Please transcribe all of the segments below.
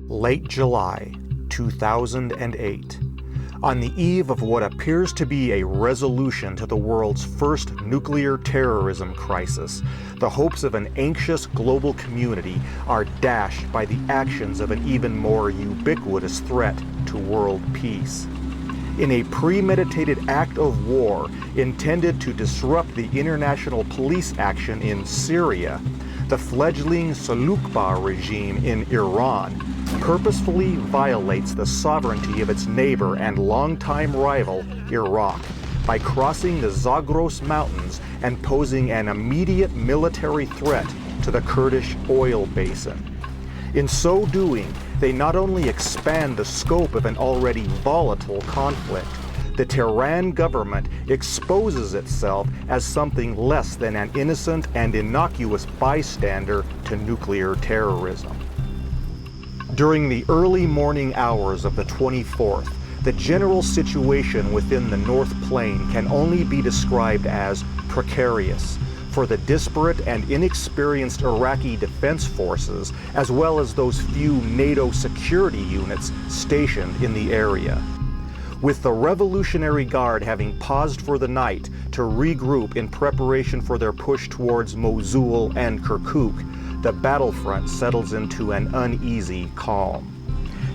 Late July 2008. On the eve of what appears to be a resolution to the world's first nuclear terrorism crisis, the hopes of an anxious global community are dashed by the actions of an even more ubiquitous threat to world peace. In a premeditated act of war intended to disrupt the international police action in Syria, the fledgling Salukba regime in Iran purposefully violates the sovereignty of its neighbor and longtime rival, Iraq, by crossing the Zagros Mountains and posing an immediate military threat to the Kurdish oil basin. In so doing, they not only expand the scope of an already volatile conflict, the Tehran government exposes itself as something less than an innocent and innocuous bystander to nuclear terrorism. During the early morning hours of the 24th, the general situation within the North Plain can only be described as precarious for the disparate and inexperienced Iraqi defense forces, as well as those few NATO security units stationed in the area. With the Revolutionary Guard having paused for the night to regroup in preparation for their push towards Mosul and Kirkuk, the battlefront settles into an uneasy calm.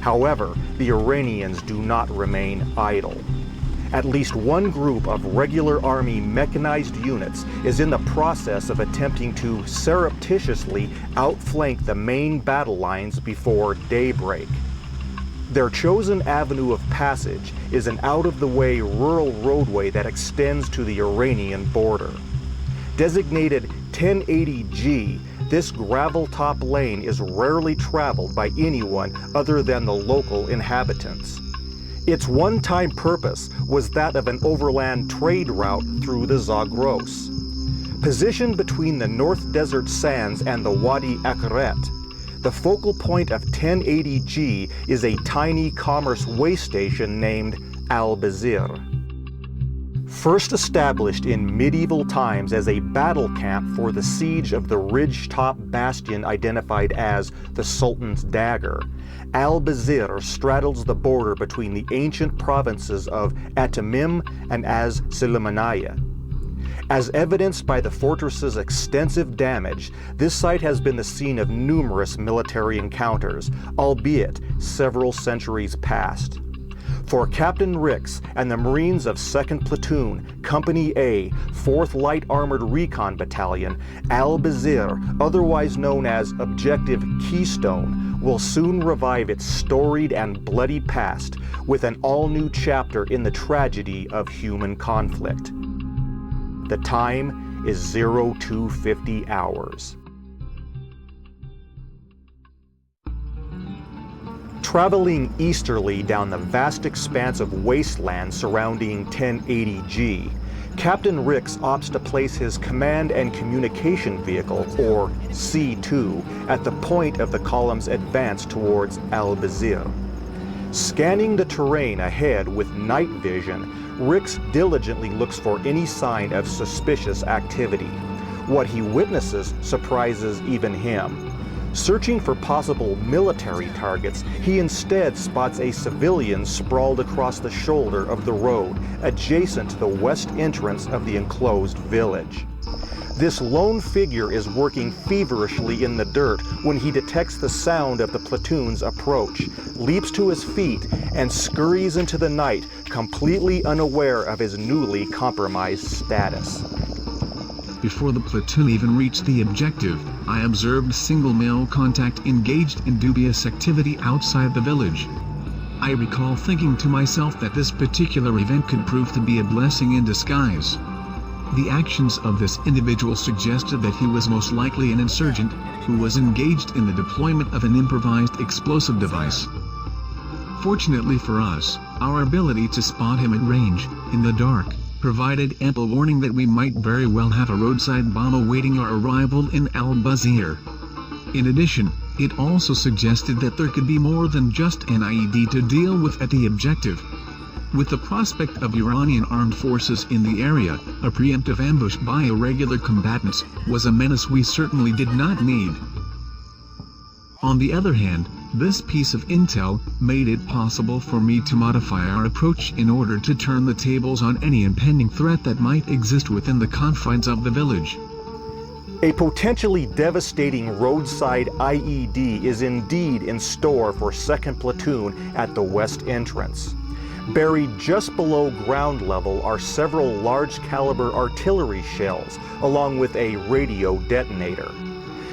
However, the Iranians do not remain idle. At least one group of regular army mechanized units is in the process of attempting to surreptitiously outflank the main battle lines before daybreak. Their chosen avenue of passage is an out-of-the-way rural roadway that extends to the Iranian border. Designated 1080G, this gravel-top lane is rarely traveled by anyone other than the local inhabitants. Its one-time purpose was that of an overland trade route through the Zagros. Positioned between the North Desert Sands and the Wadi Akaret, the focal point of 1080G is a tiny commerce way station named Albeit. First established in medieval times as a battle camp for the siege of the ridge-top bastion identified as the Sultan's Dagger, Albeit straddles the border between the ancient provinces of Atamim and Az-Sulaymaniyah. As evidenced by the fortress's extensive damage, this site has been the scene of numerous military encounters, albeit several centuries past. For Captain Ricks and the Marines of 2nd Platoon, Company A, 4th Light Armored Recon Battalion, Albeit, otherwise known as Objective Keystone, will soon revive its storied and bloody past with an all-new chapter in the tragedy of human conflict. The time is 0250 hours. Traveling easterly down the vast expanse of wasteland surrounding 1080G, Captain Ricks opts to place his Command and Communication Vehicle, or C2, at the point of the column's advance towards Albeit. Scanning the terrain ahead with night vision, Ricks diligently looks for any sign of suspicious activity. What he witnesses surprises even him. Searching for possible military targets, he instead spots a civilian sprawled across the shoulder of the road, adjacent to the west entrance of the enclosed village. This lone figure is working feverishly in the dirt when he detects the sound of the platoon's approach, leaps to his feet, and scurries into the night, completely unaware of his newly compromised status. Before the platoon even reached the objective, I observed single male contact engaged in dubious activity outside the village. I recall thinking to myself that this particular event could prove to be a blessing in disguise. The actions of this individual suggested that he was most likely an insurgent, who was engaged in the deployment of an improvised explosive device. Fortunately for us, our ability to spot him at range, in the dark, provided ample warning that we might very well have a roadside bomb awaiting our arrival in Albeit. In addition, it also suggested that there could be more than just an IED to deal with at the objective. With the prospect of Iranian armed forces in the area, a preemptive ambush by irregular combatants was a menace we certainly did not need. On the other hand, This piece of intel made it possible for me to modify our approach in order to turn the tables on any impending threat that might exist within the confines of the village. A potentially devastating roadside IED is indeed in store for 2nd Platoon at the west entrance. Buried just below ground level are several large-caliber artillery shells, along with a radio detonator.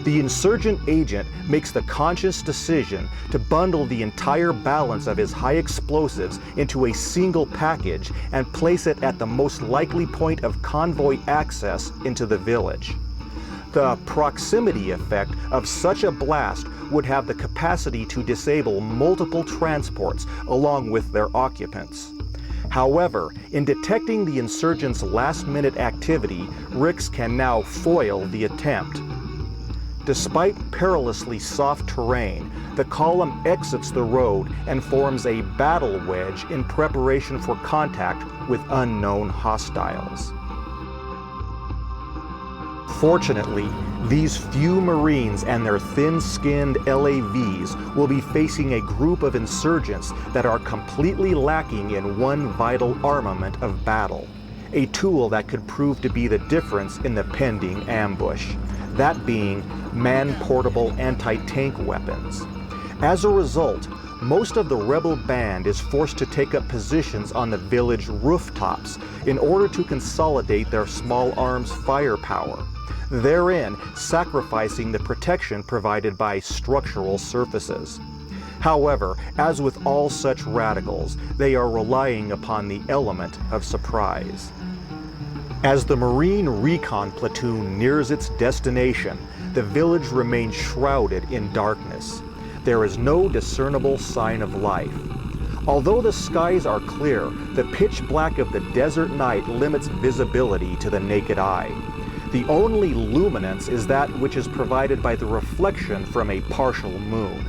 The insurgent agent makes the conscious decision to bundle the entire balance of his high explosives into a single package and place it at the most likely point of convoy access into the village. The proximity effect of such a blast would have the capacity to disable multiple transports along with their occupants. However, in detecting the insurgents' last-minute activity, Rix can now foil the attempt. Despite perilously soft terrain, the column exits the road and forms a battle wedge in preparation for contact with unknown hostiles. Fortunately, these few Marines and their thin-skinned LAVs will be facing a group of insurgents that are completely lacking in one vital armament of battle, a tool that could prove to be the difference in the pending ambush, that being man-portable anti-tank weapons. As a result, most of the rebel band is forced to take up positions on the village rooftops in order to consolidate their small arms firepower, therein sacrificing the protection provided by structural surfaces. However, as with all such radicals, they are relying upon the element of surprise. As the Marine Recon Platoon nears its destination, the village remains shrouded in darkness. There is no discernible sign of life. Although the skies are clear, the pitch black of the desert night limits visibility to the naked eye. The only luminance is that which is provided by the reflection from a partial moon.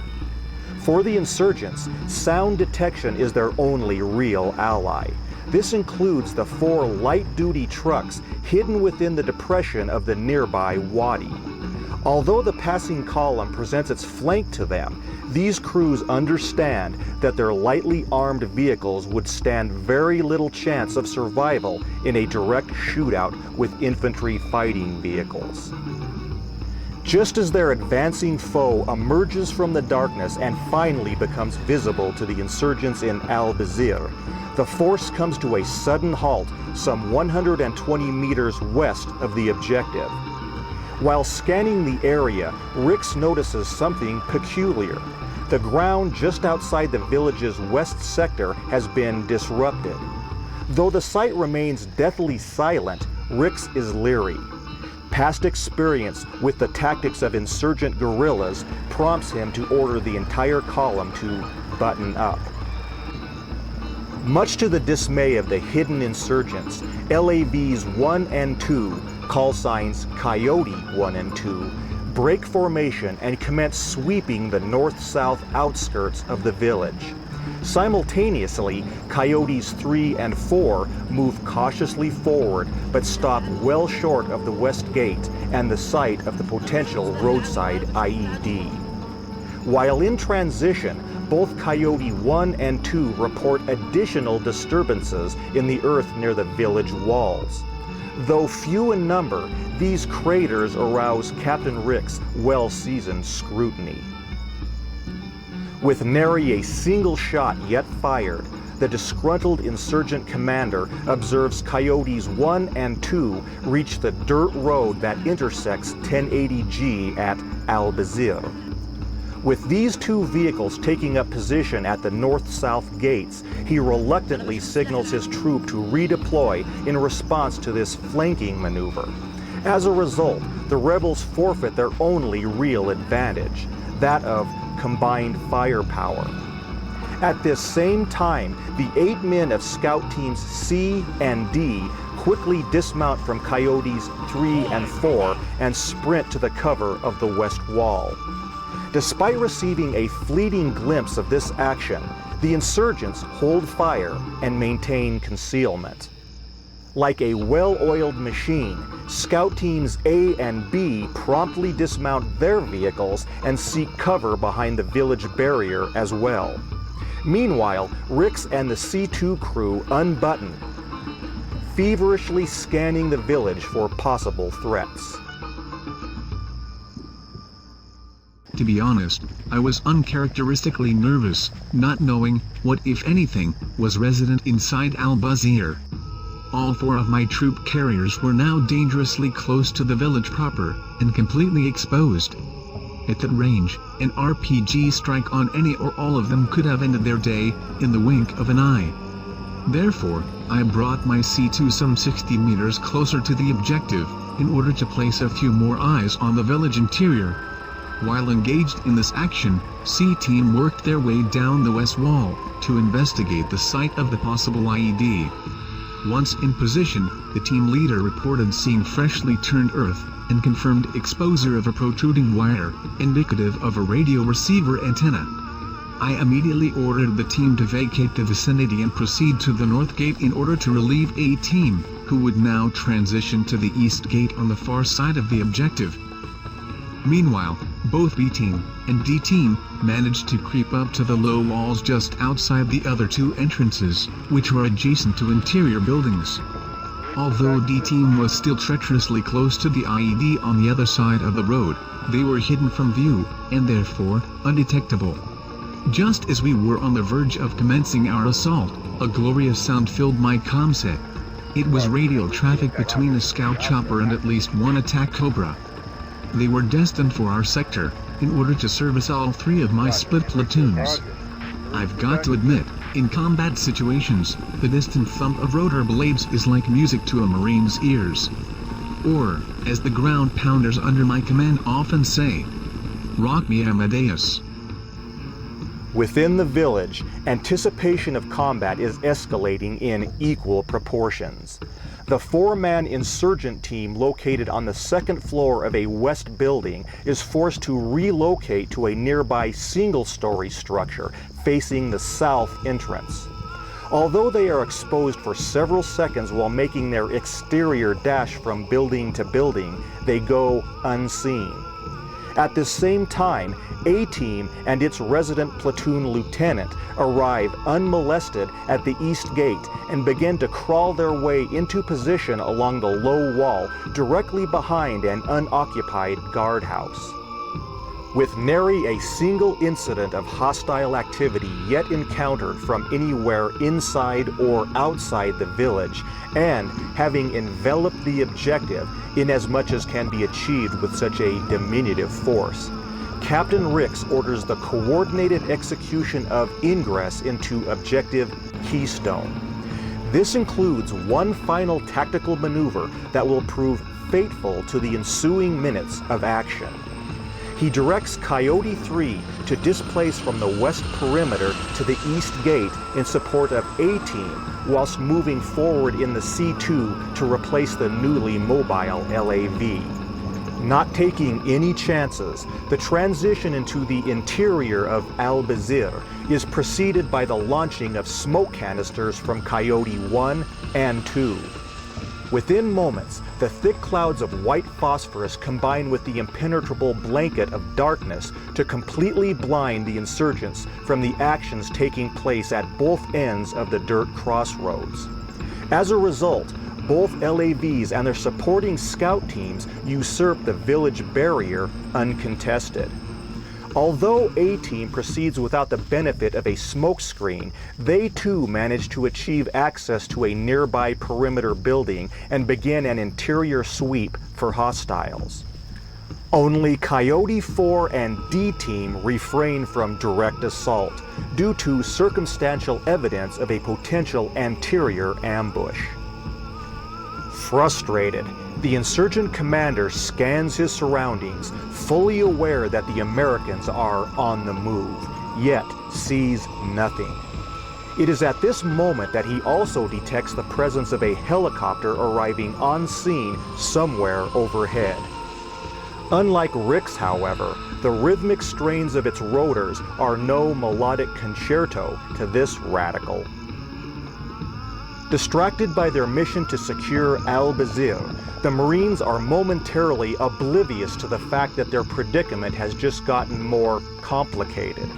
For the insurgents, sound detection is their only real ally. This includes the 4 light-duty trucks hidden within the depression of the nearby wadi. Although the passing column presents its flank to them, these crews understand that their lightly armed vehicles would stand very little chance of survival in a direct shootout with infantry fighting vehicles. Just as their advancing foe emerges from the darkness and finally becomes visible to the insurgents in Albeit, the force comes to a sudden halt some 120 meters west of the objective. While scanning the area, Rix notices something peculiar. The ground just outside the village's west sector has been disrupted. Though the site remains deathly silent, Rix is leery. Past experience with the tactics of insurgent guerrillas prompts him to order the entire column to button up. Much to the dismay of the hidden insurgents, LAVs 1 and 2, call signs Coyote 1 and 2, break formation and commence sweeping the north-south outskirts of the village. Simultaneously, Coyotes 3 and 4 move cautiously forward but stop well short of the west gate and the site of the potential roadside IED. While in transition, both Coyote 1 and 2 report additional disturbances in the earth near the village walls. Though few in number, these craters arouse Captain Rick's well-seasoned scrutiny. With nary a single shot yet fired, the disgruntled insurgent commander observes Coyotes 1 and 2 reach the dirt road that intersects 1080G at Albeit. With these 2 vehicles taking up position at the north-south gates, he reluctantly signals his troop to redeploy in response to this flanking maneuver. As a result, the rebels forfeit their only real advantage, that of combined firepower. At this same time, the 8 men of Scout Teams C and D quickly dismount from Coyotes 3 and 4 and sprint to the cover of the west wall. Despite receiving a fleeting glimpse of this action, the insurgents hold fire and maintain concealment. Like a well-oiled machine, Scout Teams A and B promptly dismount their vehicles and seek cover behind the village barrier as well. Meanwhile, Rix and the C2 crew unbutton, feverishly scanning the village for possible threats. To be honest, I was uncharacteristically nervous, not knowing what, if anything, was resident inside Albeit. All 4 of my troop carriers were now dangerously close to the village proper, and completely exposed. At that range, an RPG strike on any or all of them could have ended their day, in the wink of an eye. Therefore, I brought my C2 some 60 meters closer to the objective, in order to place a few more eyes on the village interior. While engaged in this action, C-Team worked their way down the west wall, to investigate the site of the possible IED. Once in position, the team leader reported seeing freshly turned earth, and confirmed exposure of a protruding wire, indicative of a radio receiver antenna. I immediately ordered the team to vacate the vicinity and proceed to the north gate in order to relieve A-Team, who would now transition to the east gate on the far side of the objective. Meanwhile, both B-Team and D-Team managed to creep up to the low walls just outside the other 2 entrances, which were adjacent to interior buildings. Although D-Team was still treacherously close to the IED on the other side of the road, they were hidden from view, and therefore, undetectable. Just as we were on the verge of commencing our assault, a glorious sound filled my comm set. It was radial traffic between a scout chopper and at least 1 attack Cobra. They were destined for our sector, in order to service all 3 of my split platoons. I've got to admit, in combat situations, the distant thump of rotor blades is like music to a Marine's ears. Or, as the ground pounders under my command often say, "Rock me, Amadeus." Within the village, anticipation of combat is escalating in equal proportions. The 4-man insurgent team located on the 2nd floor of a west building is forced to relocate to a nearby single-story structure facing the south entrance. Although they are exposed for several seconds while making their exterior dash from building to building, they go unseen. At the same time, A-Team and its resident platoon lieutenant arrive unmolested at the east gate and begin to crawl their way into position along the low wall directly behind an unoccupied guardhouse. With nary a single incident of hostile activity yet encountered from anywhere inside or outside the village, and having enveloped the objective inasmuch as can be achieved with such a diminutive force, Captain Rix orders the coordinated execution of ingress into objective Keystone. This includes one final tactical maneuver that will prove fateful to the ensuing minutes of action. He directs Coyote 3 to displace from the west perimeter to the east gate in support of A-Team, whilst moving forward in the C2 to replace the newly mobile LAV. Not taking any chances, the transition into the interior of Albeit is preceded by the launching of smoke canisters from Coyote 1 and 2. Within moments, the thick clouds of white phosphorus combine with the impenetrable blanket of darkness to completely blind the insurgents from the actions taking place at both ends of the dirt crossroads. As a result, both LAVs and their supporting scout teams usurp the village barrier uncontested. Although A-Team proceeds without the benefit of a smoke screen, they too manage to achieve access to a nearby perimeter building and begin an interior sweep for hostiles. Only Coyote 4 and D-Team refrain from direct assault due to circumstantial evidence of a potential anterior ambush. Frustrated, the insurgent commander scans his surroundings, fully aware that the Americans are on the move, yet sees nothing. It is at this moment that he also detects the presence of a helicopter arriving on scene somewhere overhead. Unlike Rix, however, the rhythmic strains of its rotors are no melodic concerto to this radical. Distracted by their mission to secure Albeit, the Marines are momentarily oblivious to the fact that their predicament has just gotten more complicated.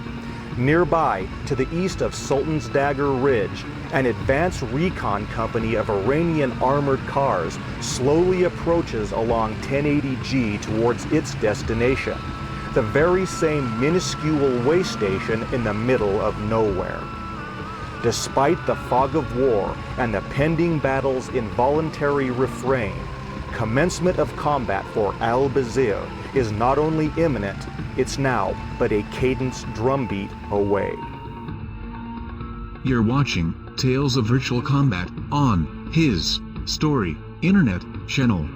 Nearby, to the east of Sultan's Dagger Ridge, an advanced recon company of Iranian armored cars slowly approaches along 1080G towards its destination, the very same minuscule way station in the middle of nowhere. Despite the fog of war and the pending battle's involuntary refrain, commencement of combat for Albeit is not only imminent, it's now but a cadenced drumbeat away. You're watching Tales of Virtual Combat on his Story Internet channel.